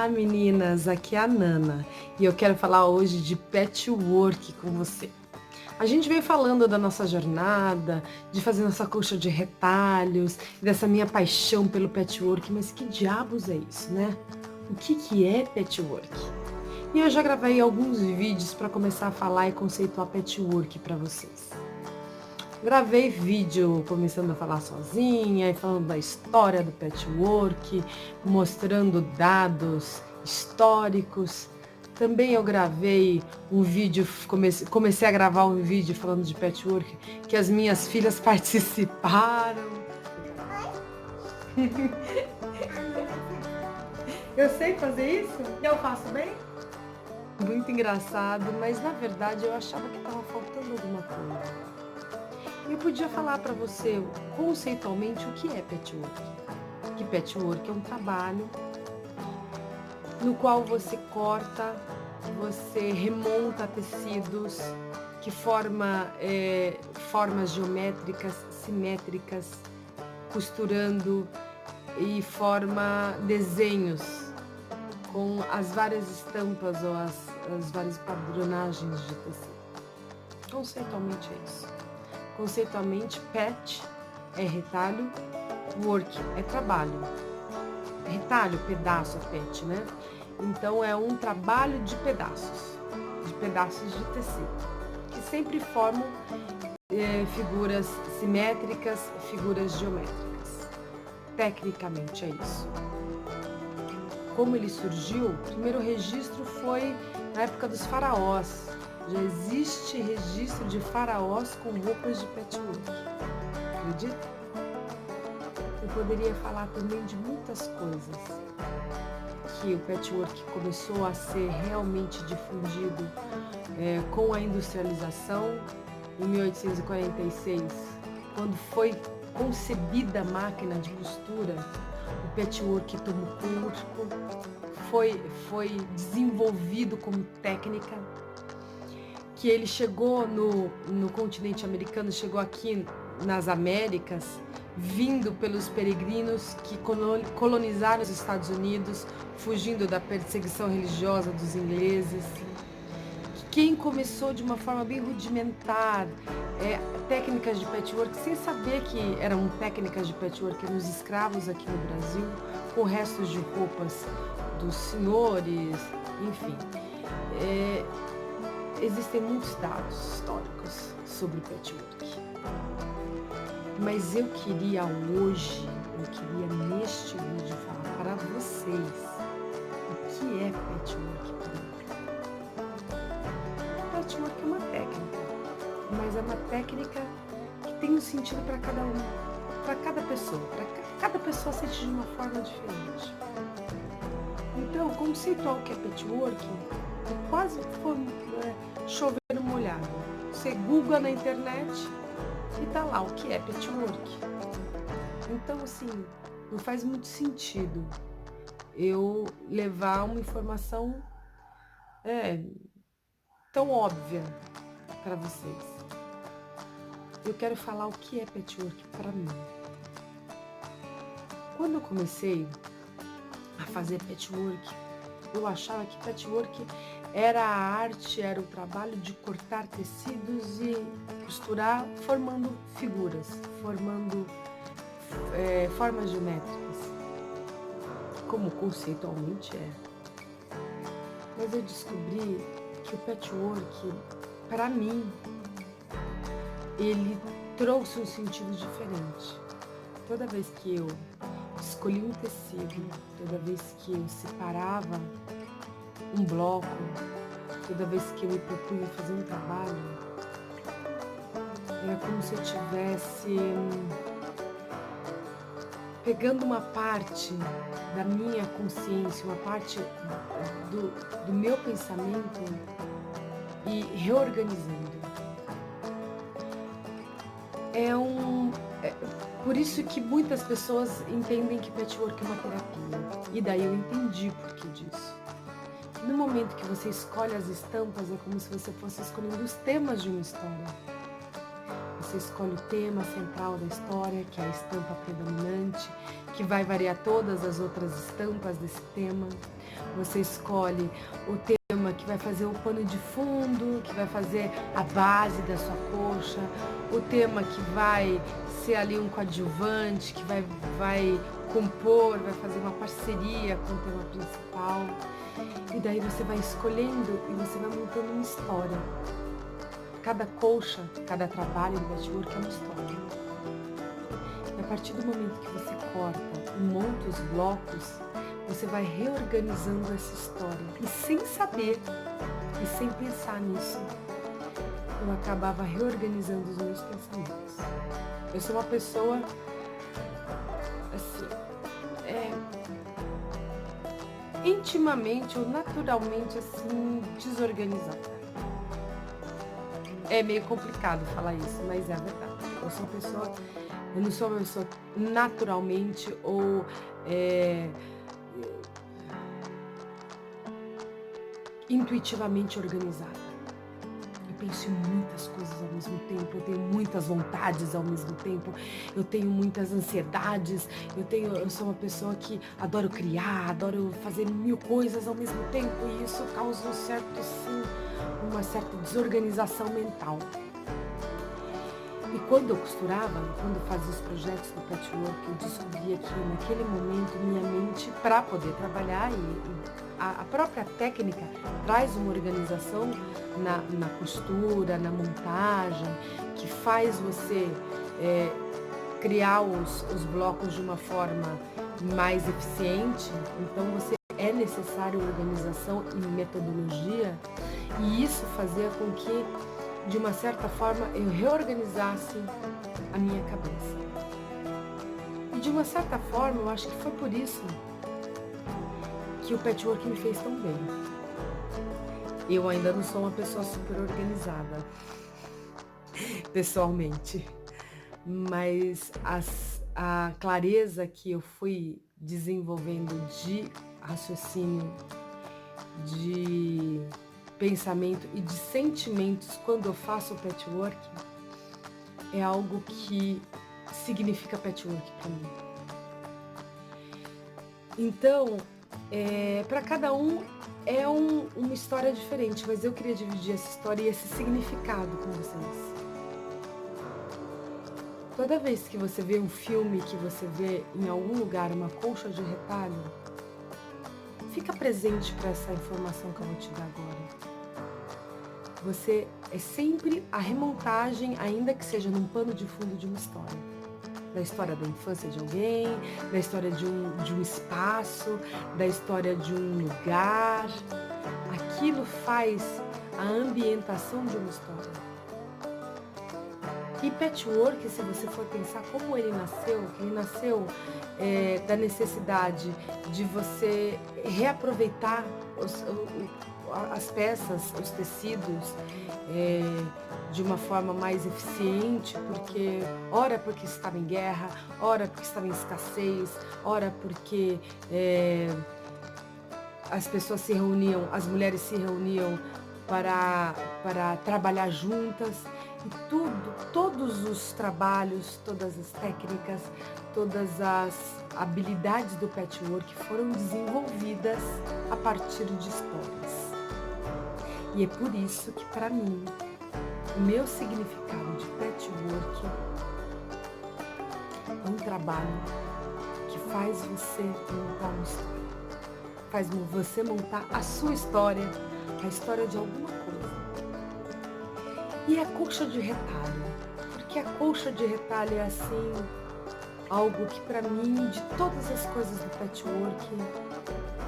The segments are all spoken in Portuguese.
Olá meninas, aqui é a Nana e eu quero falar hoje de patchwork com você. A gente vem falando da nossa jornada, de fazer nossa colcha de retalhos, dessa minha paixão pelo patchwork, mas que diabos é isso, né? O que é patchwork? E eu já gravei alguns vídeos para começar a falar e conceituar patchwork para vocês. Gravei vídeo começando a falar sozinha e falando da história do patchwork, mostrando dados históricos. Também eu gravei um vídeo, comecei a gravar um vídeo falando de patchwork que as minhas filhas participaram. Eu sei fazer isso? Eu faço bem? Muito engraçado, mas na verdade eu achava que estava faltando alguma coisa. Eu podia falar para você conceitualmente o que é patchwork. Que patchwork é um trabalho no qual você corta, você remonta tecidos que forma formas geométricas, simétricas, costurando e forma desenhos com as várias estampas ou as várias padronagens de tecido. Conceitualmente é isso. Conceitualmente, patch é retalho, work é trabalho. Retalho, pedaço, é patch, né? Então é um trabalho de pedaços de tecido, que sempre formam figuras simétricas, figuras geométricas. Tecnicamente é isso. Como ele surgiu? O primeiro registro foi na época dos faraós. Já existe registro de faraós com roupas de patchwork. Acredita? Eu poderia falar também de muitas coisas. Que o patchwork começou a ser realmente difundido com a industrialização em 1846, quando foi concebida a máquina de costura, o patchwork tomou corpo, foi desenvolvido como técnica, que ele chegou no continente americano, chegou aqui nas Américas, vindo pelos peregrinos que colonizaram os Estados Unidos, fugindo da perseguição religiosa dos ingleses. Quem começou de uma forma bem rudimentar técnicas de patchwork, sem saber que eram técnicas de patchwork, eram os escravos aqui no Brasil, com restos de roupas dos senhores, enfim. Existem muitos dados históricos sobre patchwork. Mas eu queria neste vídeo falar para vocês o que é patchwork para mim. Patchwork é uma técnica, mas é uma técnica que tem um sentido para cada um, para cada pessoa. Cada pessoa sente de uma forma diferente. Então, conceitual o que é patchwork é quase como chover no molhado. Você googla na internet e tá lá o que é patchwork. Então, assim, não faz muito sentido eu levar uma informação tão óbvia para vocês. Eu quero falar o que é patchwork para mim. Quando eu comecei a fazer patchwork, eu achava que patchwork era a arte, era o trabalho de cortar tecidos e costurar, formando figuras, formando formas geométricas, como conceitualmente é. Mas eu descobri que o patchwork, para mim, ele trouxe um sentido diferente. Toda vez que eu escolhi um tecido, toda vez que eu separava um bloco, toda vez que eu me propunha fazer um trabalho, era como se eu estivesse pegando uma parte da minha consciência, uma parte do meu pensamento e reorganizando. Por isso que muitas pessoas entendem que patchwork é uma terapia. E daí eu entendi o porquê disso. No momento que você escolhe as estampas, é como se você fosse escolhendo os temas de uma história. você escolhe o tema central da história, que é a estampa predominante, que vai variar todas as outras estampas desse tema. Você escolhe o tema que vai fazer o pano de fundo, que vai fazer a base da sua coxa, o tema que vai ser ali um coadjuvante, que vai compor, vai fazer uma parceria com o tema principal. E daí você vai escolhendo e você vai montando uma história. Cada colcha, cada trabalho do patchwork é uma história. E a partir do momento que você corta e monta os blocos, você vai reorganizando essa história. E sem saber, e sem pensar nisso, eu acabava reorganizando os meus pensamentos. Eu sou uma pessoa, assim, intimamente ou naturalmente, assim, desorganizada. É meio complicado falar isso, mas é a verdade. Eu não sou uma pessoa naturalmente ou intuitivamente organizada. Eu penso em muitas coisas ao mesmo tempo, eu tenho muitas vontades ao mesmo tempo, eu tenho muitas ansiedades, eu sou uma pessoa que adoro criar, adoro fazer mil coisas ao mesmo tempo, e isso causa uma certa desorganização mental. E quando eu costurava, quando eu fazia os projetos do patchwork, eu descobria que naquele momento minha mente, para poder trabalhar, a própria técnica traz uma organização na costura, na montagem, que faz você criar os blocos de uma forma mais eficiente. Então é necessário organização e metodologia, e isso fazia com que, de uma certa forma, eu reorganizasse a minha cabeça. E de uma certa forma, eu acho que foi por isso que o patchwork me fez tão bem. Eu ainda não sou uma pessoa super organizada, pessoalmente, mas a clareza que eu fui desenvolvendo de raciocínio, de pensamento e de sentimentos quando eu faço o patchwork é algo que significa patchwork para mim. Então, para cada um é uma história diferente, mas eu queria dividir essa história e esse significado com vocês. Toda vez que você vê um filme, que você vê em algum lugar uma colcha de retalho, fica presente para essa informação que eu vou te dar agora. Você é sempre a remontagem, ainda que seja num pano de fundo de uma história. Da história da infância de alguém, da história de um espaço, da história de um lugar. Aquilo faz a ambientação de uma história. E patchwork, se você for pensar como ele nasceu da necessidade de você reaproveitar as peças, os tecidos, de uma forma mais eficiente, ora porque estava em guerra, ora porque estava em escassez, ora porque as pessoas se reuniam, as mulheres se reuniam para trabalhar juntas. E todos os trabalhos, todas as técnicas, todas as habilidades do patchwork foram desenvolvidas a partir de histórias. E é por isso que, para mim, o meu significado de patchwork é um trabalho que faz você montar uma história. Faz você montar a sua história, a história de alguma coisa. E a colcha de retalho? Porque a colcha de retalho é assim, algo que para mim, de todas as coisas do patchwork,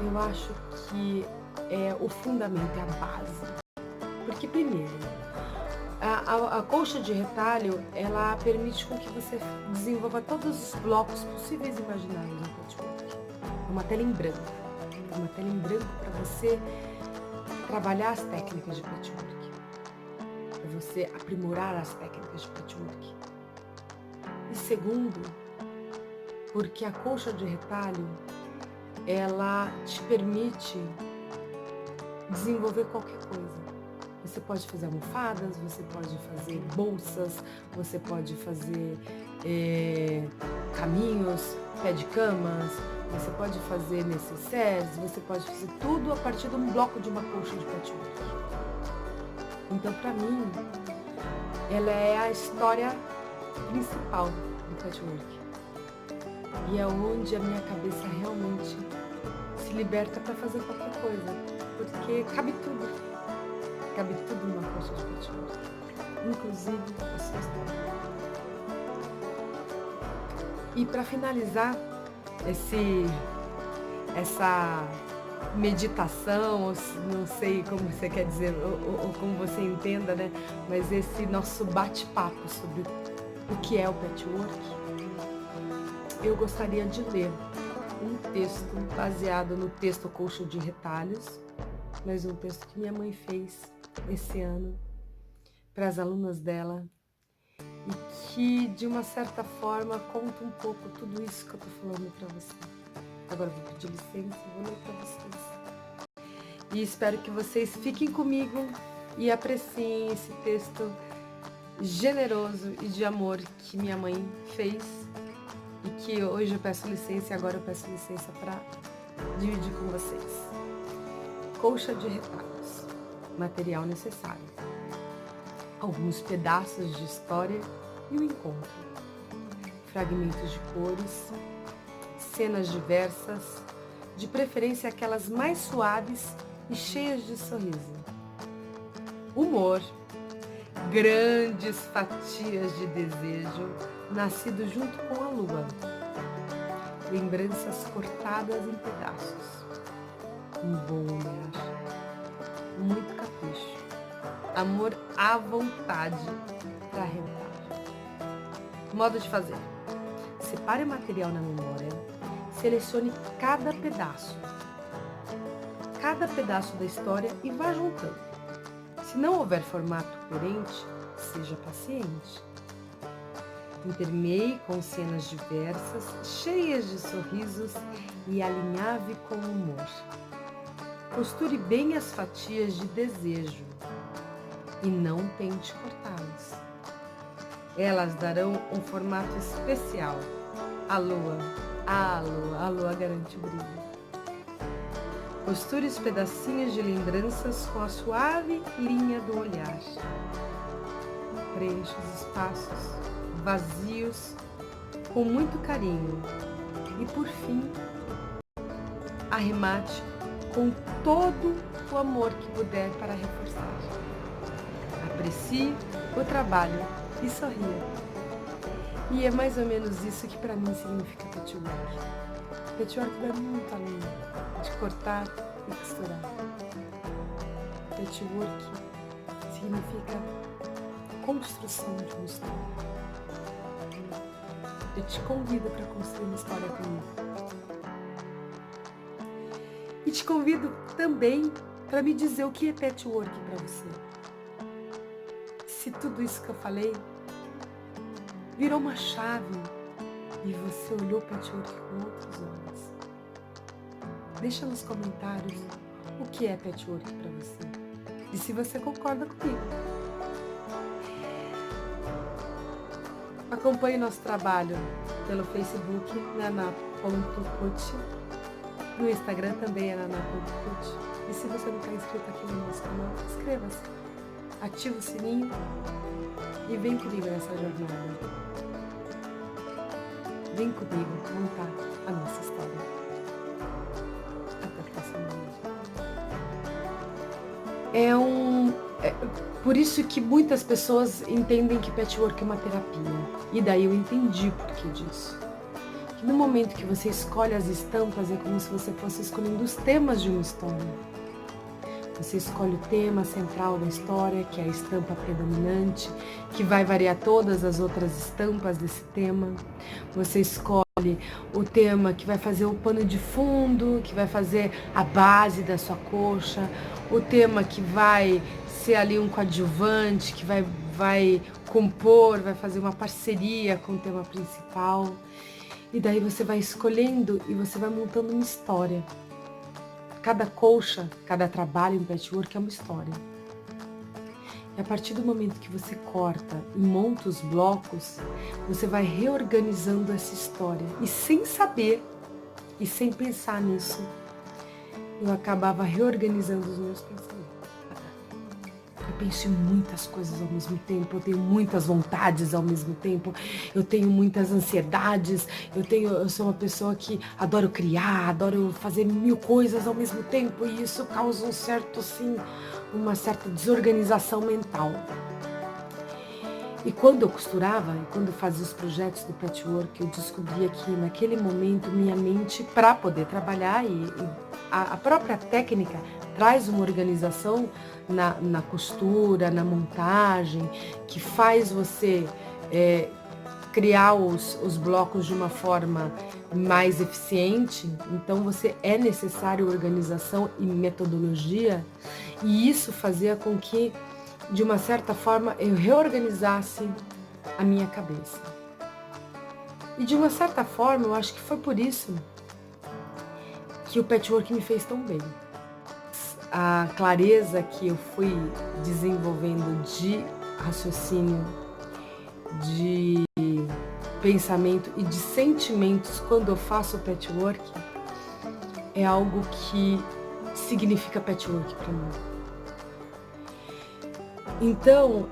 eu acho que é o fundamento, é a base. Porque primeiro, a colcha de retalho, ela permite com que você desenvolva todos os blocos possíveis e imaginários no patchwork. É uma tela em branco. É uma tela em branco para você trabalhar as técnicas de patchwork. Para você aprimorar as técnicas de patchwork. E segundo, porque a colcha de retalho, ela te permite desenvolver qualquer coisa. Você pode fazer almofadas, você pode fazer bolsas, você pode fazer caminhos, pé de camas, você pode fazer necessaires, você pode fazer tudo a partir de um bloco de uma colcha de patchwork. Então, para mim, ela é a história principal do patchwork. E é onde a minha cabeça realmente se liberta para fazer qualquer coisa, porque cabe tudo. Cabe tudo numa colcha de patchwork, inclusive a sua história. E para finalizar essa meditação, ou não sei como você quer dizer, ou como você entenda, né? Mas esse nosso bate-papo sobre o que é o patchwork, eu gostaria de ler um texto baseado no texto Colcha de Retalhos, mas um texto que minha mãe fez esse ano para as alunas dela e que, de uma certa forma, conta um pouco tudo isso que eu tô falando para você. Agora eu vou pedir licença e vou ler para vocês. E espero que vocês fiquem comigo e apreciem esse texto generoso e de amor que minha mãe fez e que hoje eu peço licença e agora eu peço licença para dividir com vocês. Colcha de retalhos, material necessário, alguns pedaços de história e o encontro, fragmentos de cores, cenas diversas, de preferência aquelas mais suaves e cheias de sorriso. Humor, grandes fatias de desejo, nascido junto com a lua, lembranças cortadas em pedaços. Um bom olhar, muito capricho, amor à vontade para arrebatar. Modo de fazer: separe o material na memória, selecione cada pedaço da história e vá juntando. Se não houver formato coerente, seja paciente. Intermeie com cenas diversas, cheias de sorrisos e alinhave com o humor. Costure bem as fatias de desejo e não tente cortá-las. Elas darão um formato especial. A lua garante o brilho. Costure os pedacinhos de lembranças com a suave linha do olhar. Preencha os espaços vazios com muito carinho. E por fim, arremate com todo o amor que puder para reforçar. Aprecie o trabalho e sorria. E é mais ou menos isso que para mim significa patchwork. Patchwork vai muito além de cortar e costurar. Patchwork significa construção de uma história. Eu te convido para construir uma história comigo. E te convido também para me dizer o que é patchwork para você. Se tudo isso que eu falei virou uma chave e você olhou patchwork com outros olhos. Deixa nos comentários o que é patchwork para você e se você concorda comigo. Acompanhe nosso trabalho pelo Facebook, naná.coach. No Instagram também é naná.coach. E se você não está inscrito aqui no nosso canal, inscreva-se. Ativa o sininho e vem comigo nessa jornada. Vem comigo contar a nossa história. Até a próxima vez. Por isso que muitas pessoas entendem que patchwork é uma terapia. E daí eu entendi o porquê disso. Que no momento que você escolhe as estampas, é como se você fosse escolhendo os temas de uma história. Você escolhe o tema central da história, que é a estampa predominante, que vai variar todas as outras estampas desse tema. Você escolhe o tema que vai fazer o pano de fundo, que vai fazer a base da sua coxa, o tema que vai ser ali um coadjuvante, que vai compor, vai fazer uma parceria com o tema principal. E daí você vai escolhendo e você vai montando uma história. Cada colcha, cada trabalho em patchwork é uma história. E a partir do momento que você corta e monta os blocos, você vai reorganizando essa história. E sem saber, e sem pensar nisso, eu acabava reorganizando os meus pensamentos. Eu penso em muitas coisas ao mesmo tempo, eu tenho muitas vontades ao mesmo tempo, eu tenho muitas ansiedades, eu sou uma pessoa que adoro criar, adoro fazer mil coisas ao mesmo tempo, e isso causa uma certa desorganização mental. E quando eu costurava, e quando eu fazia os projetos do patchwork, eu descobria que naquele momento minha mente, para poder trabalhar, e a própria técnica traz uma organização na costura, na montagem, que faz você criar os blocos de uma forma mais eficiente. Então é necessário organização e metodologia, e isso fazia com que, de uma certa forma, eu reorganizasse a minha cabeça. E de uma certa forma, eu acho que foi por isso que o patchwork me fez tão bem. A clareza que eu fui desenvolvendo de raciocínio, de pensamento e de sentimentos quando eu faço o patchwork é algo que significa patchwork para mim. Então,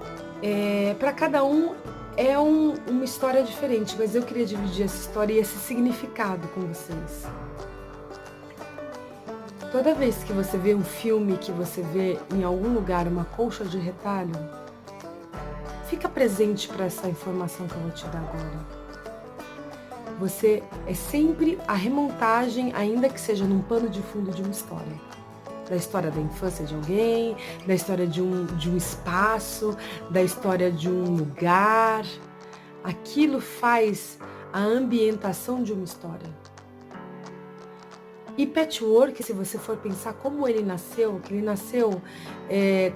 para cada um é uma história diferente, mas eu queria dividir essa história e esse significado com vocês. Toda vez que você vê um filme, que você vê em algum lugar uma colcha de retalho, fica presente para essa informação que eu vou te dar agora. Você é sempre a remontagem, ainda que seja num pano de fundo de uma história. Da história da infância de alguém, da história de um espaço, da história de um lugar. Aquilo faz a ambientação de uma história. E patchwork, se você for pensar como ele nasceu,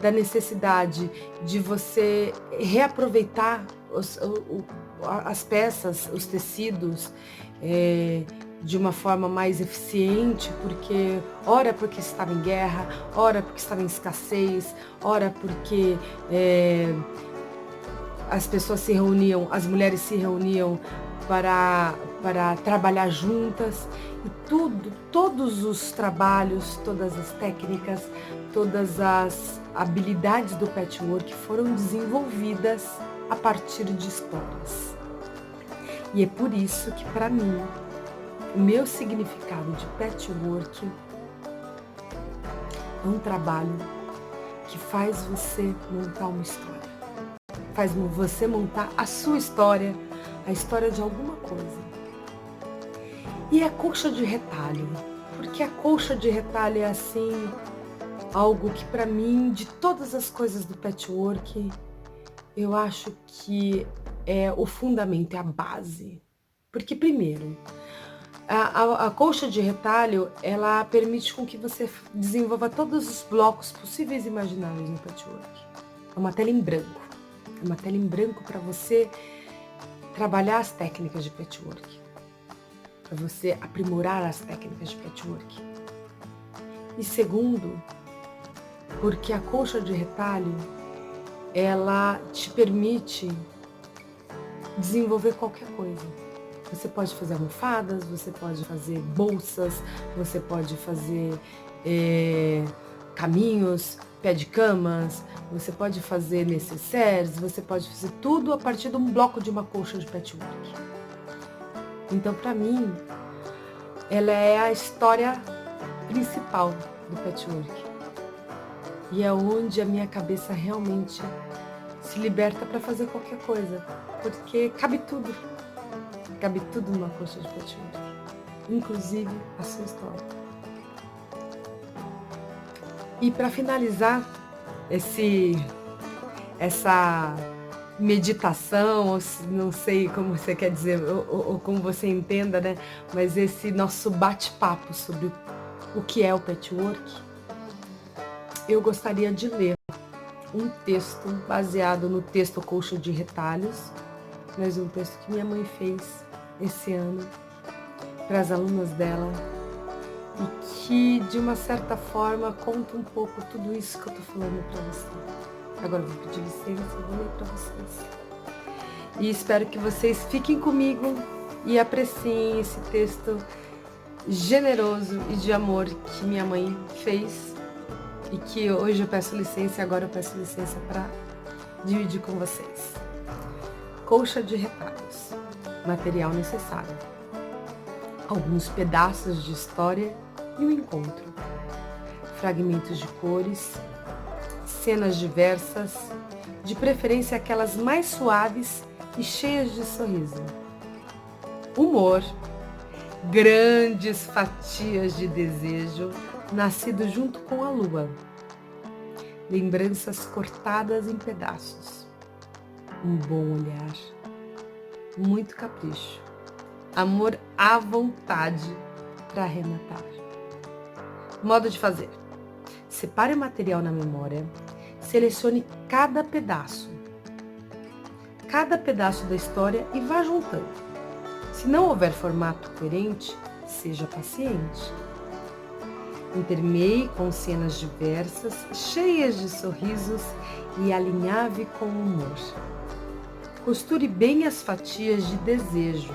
da necessidade de você reaproveitar as peças, os tecidos, de uma forma mais eficiente, ora porque estava em guerra, ora porque estava em escassez, ora porque as pessoas se reuniam, as mulheres se reuniam para trabalhar juntas, e todos os trabalhos, todas as técnicas, todas as habilidades do patchwork foram desenvolvidas a partir de histórias. E é por isso que, para mim, o meu significado de patchwork é um trabalho que faz você montar uma história, faz você montar a sua história, a história de alguma coisa. E a colcha de retalho, porque a colcha de retalho é assim, algo que para mim, de todas as coisas do patchwork, eu acho que é o fundamento, é a base. Porque primeiro, a colcha de retalho, ela permite com que você desenvolva todos os blocos possíveis e imagináveis no patchwork. É uma tela em branco. É uma tela em branco para você trabalhar as técnicas de patchwork, para você aprimorar as técnicas de patchwork. E segundo, porque a colcha de retalho, ela te permite desenvolver qualquer coisa. Você pode fazer almofadas, você pode fazer bolsas, você pode fazer caminhos, pé de camas, você pode fazer necessaires, você pode fazer tudo a partir de um bloco de uma colcha de patchwork. Então, para mim, ela é a história principal do patchwork. E é onde a minha cabeça realmente se liberta para fazer qualquer coisa, porque cabe tudo numa colcha de patchwork, inclusive a sua história. E para finalizar essa meditação, ou não sei como você quer dizer, ou como você entenda, né? Mas esse nosso bate-papo sobre o que é o patchwork, eu gostaria de ler um texto baseado no texto Colcha de Retalhos, mas um texto que minha mãe fez esse ano para as alunas dela, e que, de uma certa forma, conta um pouco tudo isso que eu tô falando para você. Agora eu vou pedir licença e vou ler para vocês. E espero que vocês fiquem comigo e apreciem esse texto generoso e de amor que minha mãe fez e que hoje eu peço licença e agora eu peço licença para dividir com vocês. Colcha de retalhos, material necessário, alguns pedaços de história e um encontro, fragmentos de cores, cenas diversas, de preferência aquelas mais suaves e cheias de sorriso. Humor, grandes fatias de desejo, nascido junto com a lua. Lembranças cortadas em pedaços. Um bom olhar, muito capricho. Amor à vontade para arrematar. Modo de fazer. Separe o material na memória, selecione cada pedaço da história e vá juntando. Se não houver formato coerente, seja paciente. Intermeie com cenas diversas, cheias de sorrisos e alinhave com o humor. Costure bem as fatias de desejo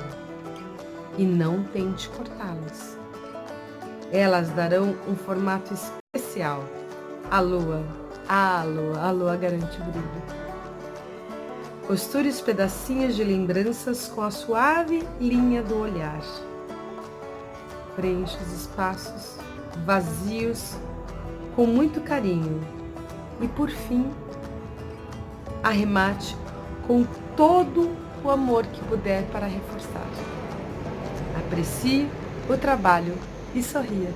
e não tente cortá-las. Elas darão um formato especial. A lua garante o brilho. Costure os pedacinhos de lembranças com a suave linha do olhar. Preencha os espaços vazios com muito carinho. E por fim, arremate com todo o amor que puder para reforçar. Aprecie o trabalho e sorria.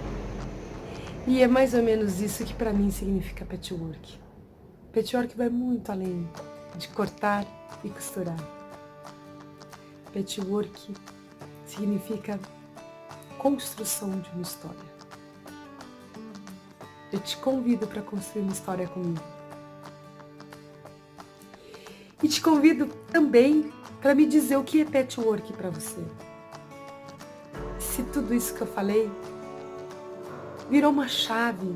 E é mais ou menos isso que para mim significa patchwork. Patchwork vai muito além de cortar e costurar. Patchwork significa construção de uma história. Eu te convido para construir uma história comigo. E te convido também para me dizer o que é patchwork para você. Se tudo isso que eu falei virou uma chave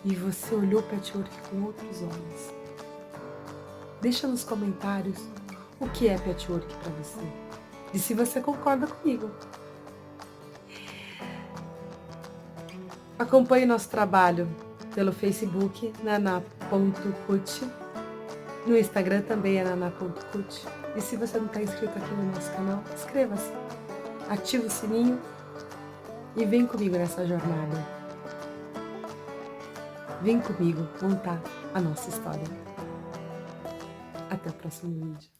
e você olhou patchwork com outros olhos. Deixa nos comentários o que é patchwork para você e se você concorda comigo. Acompanhe nosso trabalho pelo Facebook, naná.cut. No Instagram também é naná.cut. E se você não está inscrito aqui no nosso canal, inscreva-se, ativa o sininho e vem comigo nessa jornada. Vem comigo contar a nossa história. Até o próximo vídeo.